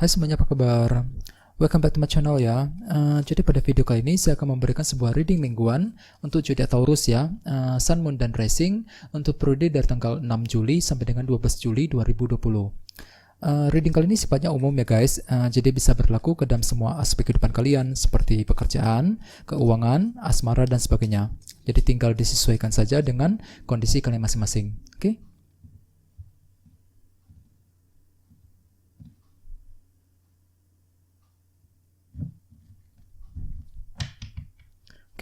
Hai semuanya, apa kabar? Welcome back to my channel ya. Jadi pada video kali ini saya akan memberikan sebuah reading mingguan untuk zodiak Taurus ya, Sun, Moon, dan Rising untuk periode dari tanggal 6 Juli sampai dengan 12 Juli 2020. Reading kali ini sifatnya umum ya guys, jadi bisa berlaku ke dalam semua aspek kehidupan kalian seperti pekerjaan, keuangan, asmara, dan sebagainya. Jadi tinggal disesuaikan saja dengan kondisi kalian masing-masing. Oke?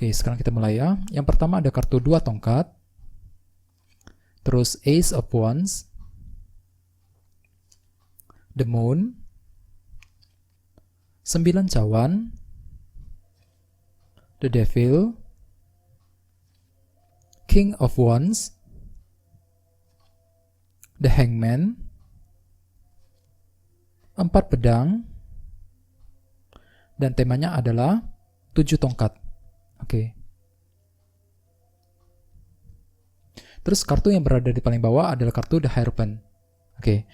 Oke, sekarang kita mulai ya. Yang pertama ada kartu 2 tongkat, terus Ace of Wands, The Moon, 9 cawan, The Devil, King of Wands, The Hangman, 4 pedang, dan temanya adalah 7 tongkat. Oke. Terus kartu yang berada di paling bawah adalah kartu The Hierophant. Oke.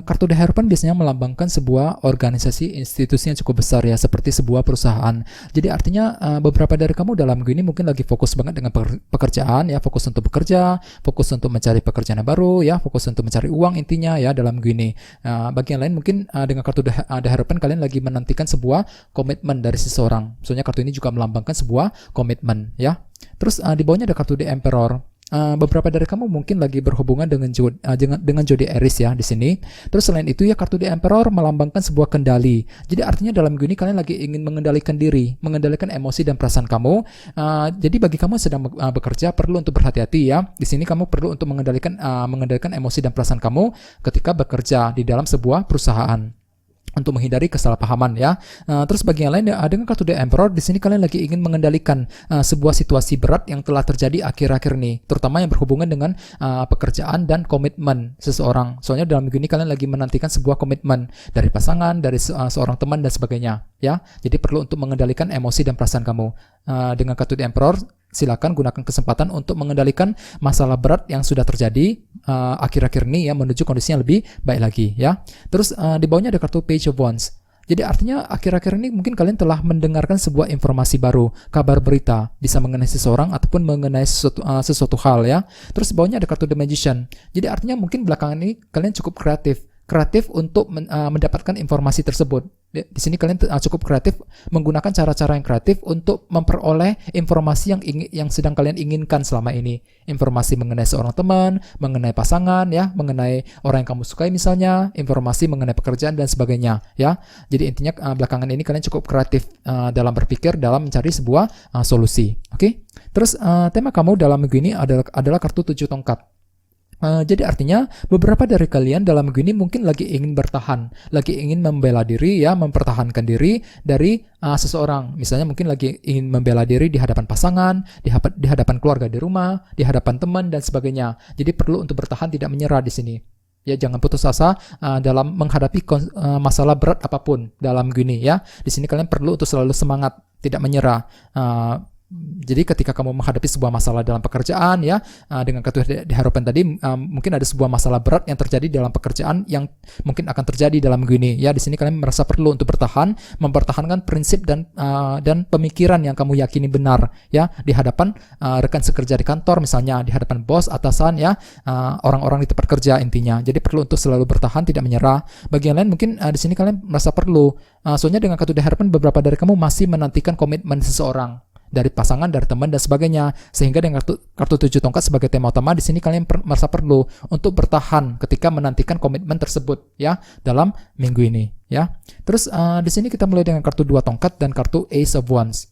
Kartu The Hierophant biasanya melambangkan sebuah organisasi institusi yang cukup besar ya, seperti sebuah perusahaan. Jadi artinya beberapa dari kamu dalam minggu ini mungkin lagi fokus banget dengan pekerjaan ya, fokus untuk bekerja, fokus untuk mencari pekerjaan yang baru ya, fokus untuk mencari uang intinya ya dalam minggu ini. Bagi yang lain mungkin dengan kartu The Hierophant kalian lagi menantikan sebuah komitmen dari seseorang. Soalnya kartu ini juga melambangkan sebuah komitmen ya. Terus di bawahnya ada kartu The Emperor. Beberapa dari kamu mungkin lagi berhubungan dengan zodiak Aries ya di sini. Terus selain itu ya kartu The Emperor melambangkan sebuah kendali. Jadi artinya dalam minggu ini kalian lagi ingin mengendalikan diri, mengendalikan emosi dan perasaan kamu. Jadi bagi kamu yang sedang bekerja perlu untuk berhati-hati ya. Di sini kamu perlu untuk mengendalikan emosi dan perasaan kamu ketika bekerja di dalam sebuah perusahaan, untuk menghindari kesalahpahaman ya. Terus bagi yang lain dengan kartu The Emperor di sini kalian lagi ingin mengendalikan sebuah situasi berat yang telah terjadi akhir-akhir ini, terutama yang berhubungan dengan pekerjaan dan komitmen seseorang. Soalnya dalam minggu ini kalian lagi menantikan sebuah komitmen dari pasangan, dari seorang teman dan sebagainya ya. Jadi perlu untuk mengendalikan emosi dan perasaan kamu. Dengan kartu The Emperor silakan gunakan kesempatan untuk mengendalikan masalah berat yang sudah terjadi akhir-akhir ini ya, menuju kondisi yang lebih baik lagi ya. Terus di bawahnya ada kartu Page of Wands. Jadi artinya akhir-akhir ini mungkin kalian telah mendengarkan sebuah informasi baru, kabar berita, bisa mengenai seseorang ataupun mengenai sesuatu hal ya. Terus di bawahnya ada kartu The Magician. Jadi artinya mungkin belakangan ini kalian cukup kreatif untuk mendapatkan informasi tersebut. Di sini kalian cukup kreatif menggunakan cara-cara yang kreatif untuk memperoleh informasi yang sedang kalian inginkan selama ini. Informasi mengenai seorang teman, mengenai pasangan ya, mengenai orang yang kamu sukai misalnya, informasi mengenai pekerjaan dan sebagainya ya. Jadi intinya belakangan ini kalian cukup kreatif dalam berpikir, dalam mencari sebuah solusi. Oke. Terus tema kamu dalam minggu ini adalah kartu 7 tongkat. Jadi artinya beberapa dari kalian dalam minggu ini mungkin lagi ingin bertahan, lagi ingin membela diri ya, mempertahankan diri dari seseorang. Misalnya mungkin lagi ingin membela diri di hadapan pasangan, di hadapan keluarga di rumah, di hadapan teman dan sebagainya. Jadi perlu untuk bertahan, tidak menyerah di sini. Ya, jangan putus asa dalam menghadapi masalah berat apapun dalam minggu ini ya. Di sini kalian perlu untuk selalu semangat, tidak menyerah. Jadi ketika kamu menghadapi sebuah masalah dalam pekerjaan ya, dengan kartu The Hierophant tadi mungkin ada sebuah masalah berat yang terjadi dalam pekerjaan yang mungkin akan terjadi dalam minggu ini ya. Di sini kalian merasa perlu untuk bertahan, mempertahankan prinsip dan pemikiran yang kamu yakini benar ya, di hadapan rekan sekerja di kantor misalnya, di hadapan bos, atasan ya, orang-orang di tempat kerja intinya. Jadi perlu untuk selalu bertahan, tidak menyerah. Bagi yang lain mungkin di sini kalian merasa perlu, soalnya dengan kartu The Hierophant beberapa dari kamu masih menantikan komitmen seseorang, dari pasangan, dari teman dan sebagainya. Sehingga dengan kartu 7 tongkat sebagai tema utama di sini kalian merasa perlu untuk bertahan ketika menantikan komitmen tersebut ya dalam minggu ini ya. Terus di sini kita mulai dengan kartu 2 tongkat dan kartu Ace of Wands.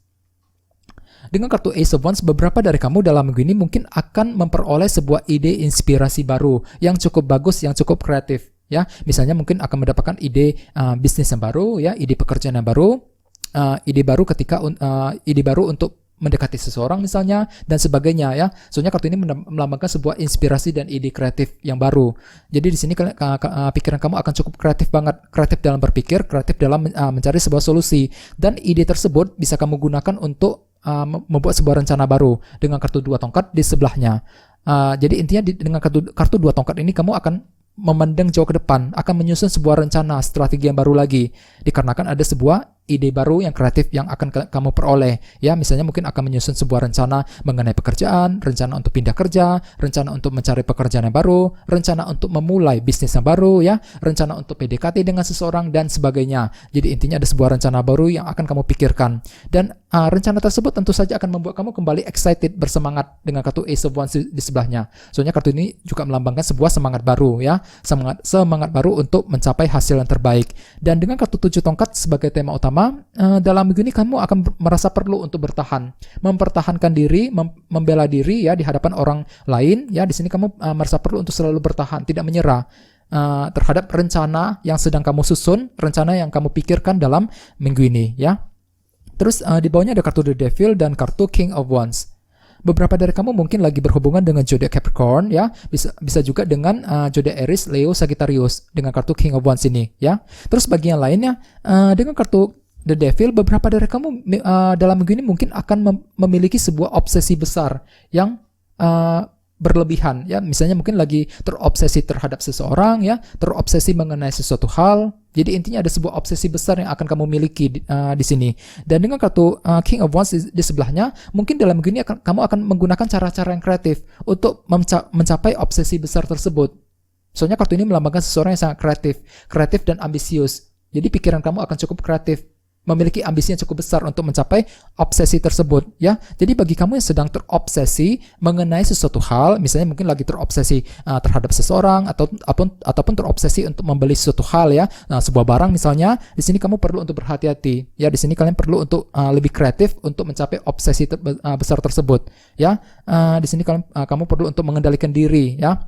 Dengan kartu Ace of Wands beberapa dari kamu dalam minggu ini mungkin akan memperoleh sebuah ide inspirasi baru yang cukup bagus, yang cukup kreatif ya. Misalnya mungkin akan mendapatkan ide bisnis yang baru ya, ide pekerjaan yang baru, ide baru untuk mendekati seseorang misalnya dan sebagainya ya. Soalnya kartu ini melambangkan sebuah inspirasi dan ide kreatif yang baru. Jadi di sini pikiran kamu akan cukup kreatif banget, kreatif dalam berpikir, kreatif dalam mencari sebuah solusi, dan ide tersebut bisa kamu gunakan untuk membuat sebuah rencana baru dengan kartu 2 tongkat di sebelahnya. Jadi intinya dengan kartu 2 tongkat ini kamu akan memandang jauh ke depan, akan menyusun sebuah rencana, strategi yang baru lagi, dikarenakan ada sebuah ide baru yang kreatif yang akan kamu peroleh. Ya, misalnya mungkin akan menyusun sebuah rencana mengenai pekerjaan, rencana untuk pindah kerja, rencana untuk mencari pekerjaan yang baru, rencana untuk memulai bisnis yang baru, ya, rencana untuk PDKT dengan seseorang dan sebagainya. Jadi intinya ada sebuah rencana baru yang akan kamu pikirkan. Dan rencana tersebut tentu saja akan membuat kamu kembali excited, bersemangat dengan kartu Ace of Wands di sebelahnya. Soalnya kartu ini juga melambangkan sebuah semangat baru, ya, semangat baru untuk mencapai hasil yang terbaik. Dan dengan kartu 7 tongkat sebagai tema utama, dalam minggu ini kamu akan merasa perlu untuk bertahan, mempertahankan diri, membela diri, ya, di hadapan orang lain. Ya, di sini kamu merasa perlu untuk selalu bertahan, tidak menyerah terhadap rencana yang sedang kamu susun, rencana yang kamu pikirkan dalam minggu ini, ya. Terus di bawahnya ada kartu The Devil dan kartu King of Wands. Beberapa dari kamu mungkin lagi berhubungan dengan zodiak Capricorn, ya, bisa juga dengan zodiak Aries, Leo, Sagittarius dengan kartu King of Wands ini, ya. Terus bagi yang lainnya dengan kartu The Devil, beberapa dari kamu dalam minggu ini mungkin akan memiliki sebuah obsesi besar yang berlebihan, ya. Misalnya mungkin lagi terobsesi terhadap seseorang, ya, terobsesi mengenai sesuatu hal. Jadi intinya ada sebuah obsesi besar yang akan kamu miliki di sini. Dan dengan kartu King of Wands di sebelahnya, mungkin dalam minggu ini kamu akan menggunakan cara-cara yang kreatif untuk mencapai obsesi besar tersebut. Soalnya kartu ini melambangkan seseorang yang sangat kreatif dan ambisius. Jadi pikiran kamu akan cukup kreatif, memiliki ambisi yang cukup besar untuk mencapai obsesi tersebut, ya. Jadi bagi kamu yang sedang terobsesi mengenai sesuatu hal, misalnya mungkin lagi terobsesi terhadap seseorang ataupun terobsesi untuk membeli sesuatu hal, ya, sebuah barang misalnya, di sini kamu perlu untuk berhati-hati, ya. Di sini kalian perlu untuk lebih kreatif untuk mencapai obsesi besar tersebut, ya. Di sini kamu perlu untuk mengendalikan diri, ya.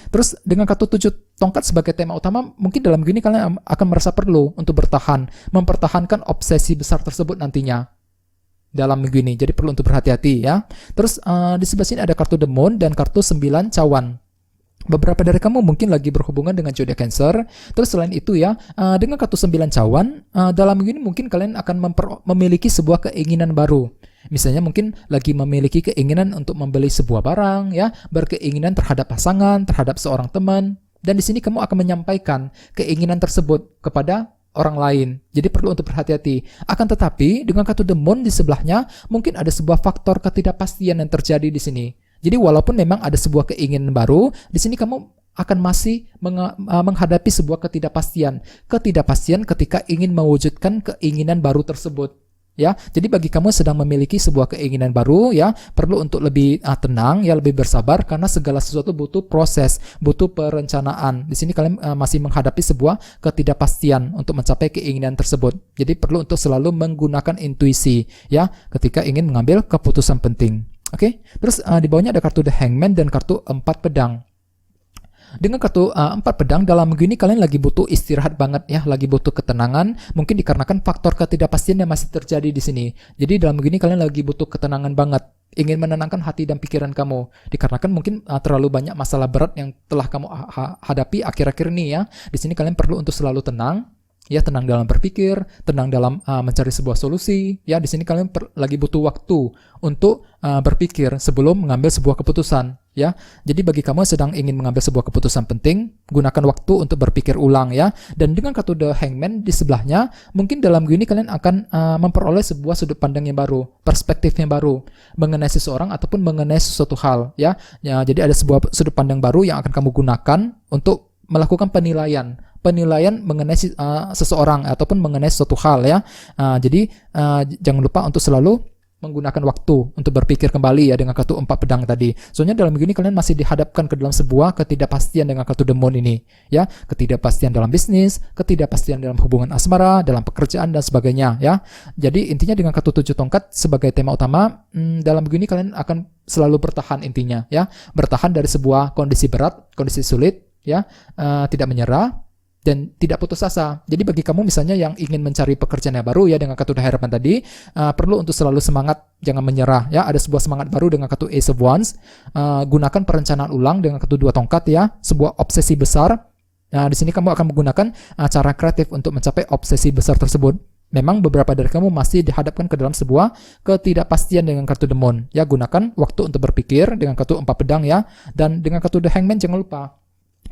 Terus dengan kartu 7 tongkat sebagai tema utama, mungkin dalam gini kalian akan merasa perlu untuk bertahan, mempertahankan obsesi besar tersebut nantinya dalam minggu ini. Jadi perlu untuk berhati-hati, ya. Terus di sebelah sini ada kartu The Moon dan kartu 9 cawan. Beberapa dari kamu mungkin lagi berhubungan dengan zodiak Cancer. Terus selain itu, ya, dengan kartu 9 cawan, dalam minggu ini mungkin kalian akan memiliki sebuah keinginan baru. Misalnya mungkin lagi memiliki keinginan untuk membeli sebuah barang, ya, berkeinginan terhadap pasangan, terhadap seorang teman, dan di sini kamu akan menyampaikan keinginan tersebut kepada orang lain. Jadi perlu untuk berhati-hati. Akan tetapi dengan kartu The Moon di sebelahnya, mungkin ada sebuah faktor ketidakpastian yang terjadi di sini. Jadi walaupun memang ada sebuah keinginan baru, di sini kamu akan masih menghadapi sebuah ketidakpastian ketika ingin mewujudkan keinginan baru tersebut. Ya, jadi bagi kamu yang sedang memiliki sebuah keinginan baru, ya, perlu untuk lebih tenang, ya, lebih bersabar karena segala sesuatu butuh proses, butuh perencanaan. Di sini kalian masih menghadapi sebuah ketidakpastian untuk mencapai keinginan tersebut. Jadi perlu untuk selalu menggunakan intuisi, ya, ketika ingin mengambil keputusan penting. Oke. Terus di bawahnya ada kartu The Hangman dan kartu 4 pedang. Dengan kartu 4 pedang, dalam minggu ini kalian lagi butuh istirahat banget, ya, lagi butuh ketenangan, mungkin dikarenakan faktor ketidakpastian yang masih terjadi di sini. Jadi dalam minggu ini kalian lagi butuh ketenangan banget, ingin menenangkan hati dan pikiran kamu, dikarenakan mungkin terlalu banyak masalah berat yang telah kamu hadapi akhir-akhir ini, ya. Di sini kalian perlu untuk selalu tenang, ya, tenang dalam berpikir, tenang dalam mencari sebuah solusi, ya. Di sini kalian lagi butuh waktu untuk berpikir sebelum mengambil sebuah keputusan, ya. Jadi bagi kamu yang sedang ingin mengambil sebuah keputusan penting, gunakan waktu untuk berpikir ulang, ya. Dan dengan kartu The Hangman di sebelahnya, mungkin dalam minggu ini kalian akan memperoleh sebuah sudut pandang yang baru, perspektif yang baru mengenai seseorang ataupun mengenai sesuatu hal, ya. Jadi ada sebuah sudut pandang baru yang akan kamu gunakan untuk melakukan penilaian mengenai seseorang ataupun mengenai suatu hal, ya. Jadi jangan lupa untuk selalu menggunakan waktu untuk berpikir kembali, ya, dengan kartu 4 pedang tadi. Soalnya dalam minggu ini kalian masih dihadapkan ke dalam sebuah ketidakpastian dengan kartu The Moon ini, ya. Ketidakpastian dalam bisnis, ketidakpastian dalam hubungan asmara, dalam pekerjaan dan sebagainya, ya. Jadi intinya dengan kartu 7 tongkat sebagai tema utama, dalam minggu ini kalian akan selalu bertahan intinya, ya. Bertahan dari sebuah kondisi berat, kondisi sulit, ya. Tidak menyerah dan tidak putus asa. Jadi bagi kamu misalnya yang ingin mencari pekerjaan yang baru, ya, dengan kartu harapan tadi, perlu untuk selalu semangat, jangan menyerah, ya. Ada sebuah semangat baru dengan kartu Ace of Wands. Gunakan perencanaan ulang dengan kartu 2 tongkat, ya, sebuah obsesi besar. Nah, di sini kamu akan menggunakan cara kreatif untuk mencapai obsesi besar tersebut. Memang beberapa dari kamu masih dihadapkan ke dalam sebuah ketidakpastian dengan kartu The Moon, ya. Gunakan waktu untuk berpikir dengan kartu 4 pedang, ya. Dan dengan kartu The Hangman jangan lupa,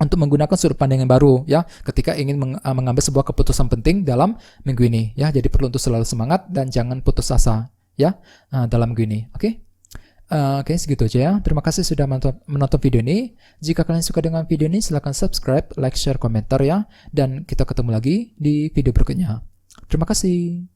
untuk menggunakan sudut pandang yang baru ya ketika ingin mengambil sebuah keputusan penting dalam minggu ini ya. Jadi perlu untuk selalu semangat dan jangan putus asa ya dalam minggu ini. Oke, segitu aja ya. Terima kasih sudah menonton video ini. Jika kalian suka dengan video ini, silahkan subscribe, like, share, komentar ya. Dan kita ketemu lagi di video berikutnya. Terima kasih.